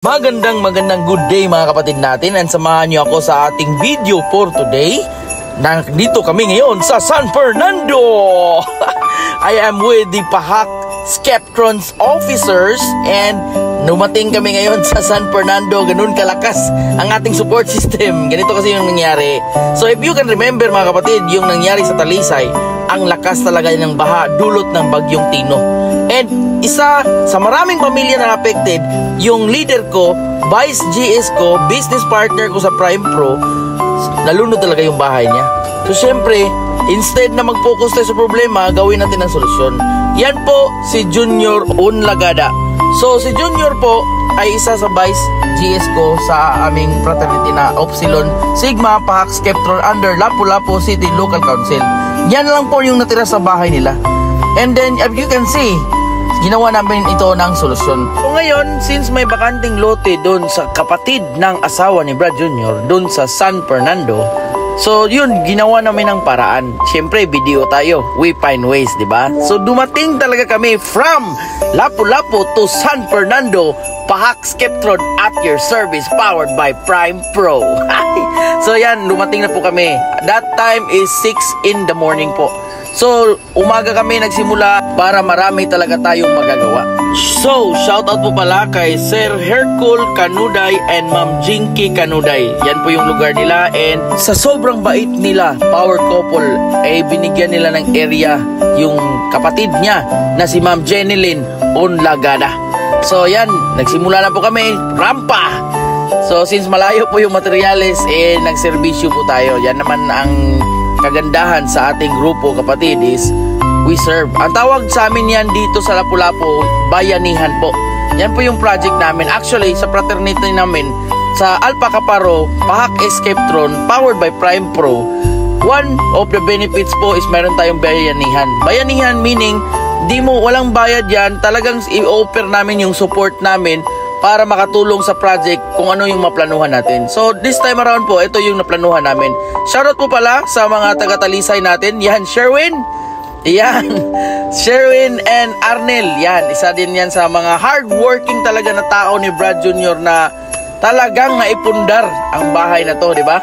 Magandang good day mga kapatid natin, and samahan niyo ako sa ating video for today. Nandito kami ngayon sa San Fernando. I am with the PAHAK Skeptrons officers and numating kami ngayon sa San Fernando. Ganun kalakas ang ating support system. Ganito kasi yung nangyari. So if you can remember mga kapatid, yung nangyari sa Talisay, ang lakas talaga ng baha dulot ng bagyong Tino. And isa sa maraming pamilya na affected, yung leader ko, vice GS ko, business partner ko sa Prime Pro, nalunod talaga yung bahay niya. So syempre, instead na mag-focus tayo sa problema, gawin natin ang solusyon. Yan po si Junior Onlagada. So si Junior po ay isa sa vice GS ko sa aming fraternity na Upsilon Sigma PAHAK Skeptron under Lapu-Lapu City Local Council. Yan lang po yung natira sa bahay nila. And then if you can see, ginawa namin ito ng solusyon. So ngayon, since may bakanting lote doon sa kapatid ng asawa ni Brad Jr. doon sa San Fernando, so yun, ginawa namin ng paraan. Siyempre, video tayo. We find ways, di ba? So dumating talaga kami from Lapu-Lapu to San Fernando. PAHAK Skeptron at your service, powered by Prime Pro. So yan, dumating na po kami. That time is 6 in the morning po. So, umaga kami nagsimula para marami talaga tayong magagawa. So, shoutout po pala kay Sir Hercule Canuday and Ma'am Jinky Canuday. Yan po yung lugar nila, and sa sobrang bait nila, power couple, ay binigyan nila ng area yung kapatid niya na si Ma'am Jenilyn Onlagada. So, yan, nagsimula na po kami, rampa! So, since malayo po yung materyales, nagserbisyo po tayo. Yan naman ang kagandahan sa ating grupo kapatid is we serve. Ang tawag sa amin yan dito sa Lapu-Lapu, bayanihan po. Yan po yung project namin. Actually, sa fraternity namin, sa Alpha Kaparo, PAHAK Skeptron, powered by Prime Pro, one of the benefits po is meron tayong bayanihan. Bayanihan meaning, walang bayad yan, talagang i-offer namin yung support namin para makatulong sa project kung ano yung maplanuhan natin. So this time around po, ito yung naplanuhan namin. Shoutout po pala sa mga taga-Talisay natin. Yan, Sherwin. Yan, Sherwin and Arnel. Yan, isa din yan sa mga hardworking talaga na tao ni Brad Jr. na talagang naipundar ang bahay na to, di ba?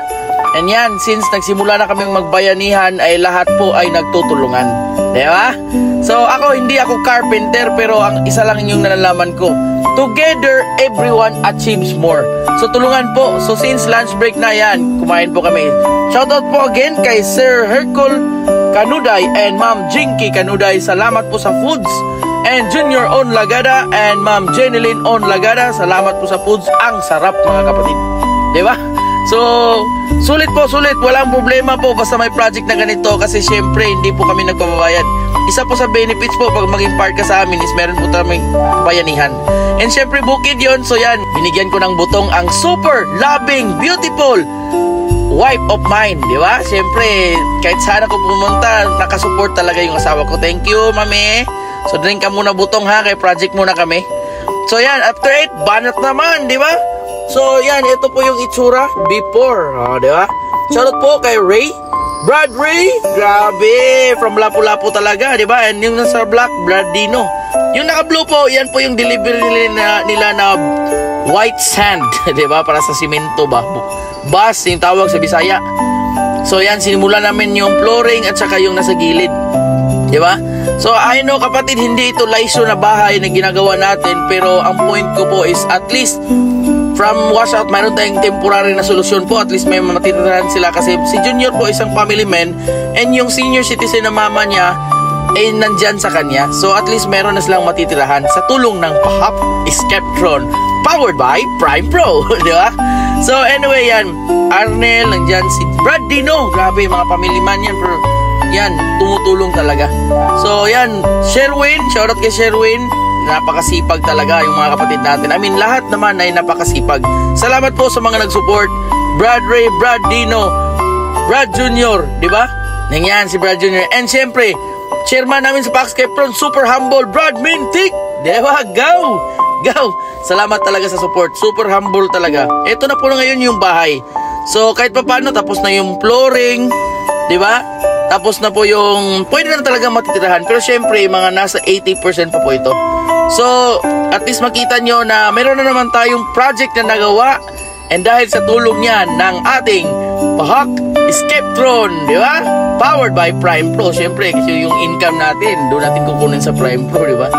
And yan, since nagsimula na kaming magbayanihan, ay lahat po ay nagtutulungan. Di ba? So ako, hindi ako carpenter, pero ang isa lang yung nalalaman ko, together, everyone achieves more. So, tulungan po. So, since lunch break na yan, kumain po kami. Shoutout po again kay Sir Hercule Canuday and Ma'am Jinky Canuday. Salamat po sa foods. And Junior Onlagada and Ma'am Jenilyn Onlagada. Salamat po sa foods. Ang sarap mga kapatid. Diba? So, sulit po, sulit. Walang problema po basta may project na ganito kasi syempre hindi po kami nagpapabayad. Isa po sa benefits po pag maging part ka sa amin is meron po taming bayanihan. And syempre bukid yon. So yan, binigyan ko ng butong ang super loving, beautiful wife of mine. Di ba? Syempre, kahit saan ako pumunta, nakasupport talaga yung asawa ko. Thank you, mami. So drink ka muna butong ha, kay project muna kami. So yan, after 8, banat naman, di ba? So yan, ito po yung itsura before, di ba? Shoutout po kay Ray, Brad Ray, grabe, from Lapu-Lapu talaga, di ba? And yung nasa black, Brad Dino. Yung naka-blue po, yan po yung delivery nila na white sand, di ba? Para sa simento ba? Bus, yung tawag sa Bisaya. So yan, sinimula namin yung flooring at saka yung nasa gilid, di ba? So I know kapatid, hindi ito laiso na bahay na ginagawa natin, pero ang point ko po is at least from washout, mayroon tayong temporary na solusyon po. At least may matitirahan sila kasi si Junior po isang family man and yung senior citizen na mama niya ay nandyan sa kanya. So at least meron na silang matitirahan sa tulong ng PAHAK Skeptron powered by Prime Pro. Di ba? So anyway yan, Arnel, nandyan si Brad Dino. Grabe, mga family man yan, pero yan, tumutulong talaga. So yan, Sherwin, shoutout kay Sherwin. Napakasipag talaga yung mga kapatid natin. I mean, lahat naman ay napakasipag. Salamat po sa mga nag-support. Brad Ray, Brad Dino, Brad Jr., di ba? Nangyaan si Brad Jr. And syempre, chairman namin sa PAHAK Skeptron, super humble, Brad Mintik. Di ba? Go! Go! Salamat talaga sa support. Super humble talaga. Ito na po na ngayon yung bahay. So, kahit pa paano, tapos na yung flooring, di ba? Tapos na po yung, pwede na talaga matitirahan. Pero syempre, mga nasa 80% pa po ito. So, at least makita nyo na meron na naman tayong project na nagawa. And dahil sa tulong yan ng ating Pahak Skeptron, di ba? Powered by Prime Pro. Siyempre, kasi yung income natin, doon natin kukunin sa Prime Pro, di ba?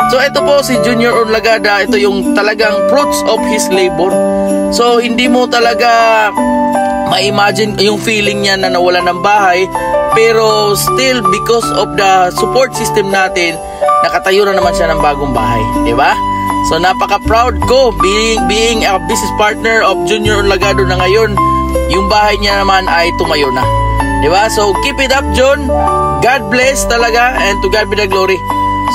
So, ito po si Junior Orlagada. Ito yung talagang fruits of his labor. So, hindi mo talaga ma-imagine yung feeling niya na nawala ng bahay. Pero still, because of the support system natin, nakatayo na naman siya ng bagong bahay, di ba? So napaka-proud ko being a business partner of Junior Orlagado na ngayon yung bahay niya naman ay tumayo na. Di ba? So keep it up, John. God bless talaga and to God be the glory.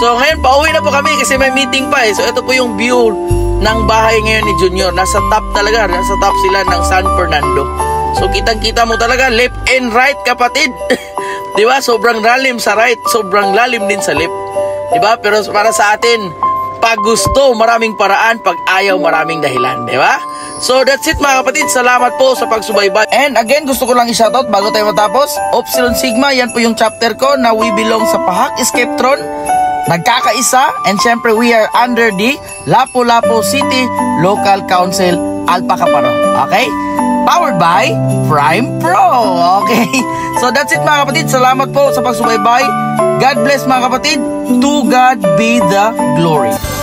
So ngayon pauwi na po kami kasi may meeting pa eh. So ito po yung view ng bahay ngayon ni Junior. Nasa top talaga, nasa top sila ng San Fernando. So kitang-kita mo talaga left and right, kapatid. Di ba? Sobrang lalim sa right, sobrang lalim din sa left. Di ba? Pero para sa atin, pag gusto, maraming paraan. Pag ayaw, maraming dahilan. Di ba? So, that's it mga kapatid. Salamat po sa pagsubaybay. And again, gusto ko lang i-shoutout bago tayo matapos. Upsilon Sigma, yan po yung chapter ko na we belong sa Pahak Skeptron. Nagkakaisa. And syempre, we are under the Lapu-Lapu City Local Council Alpha Caparo. Okay? Powered by Prime Pro. Okay? So, that's it mga kapatid. Salamat po sa pagsubaybay. God bless mga kapatid. To God be the glory.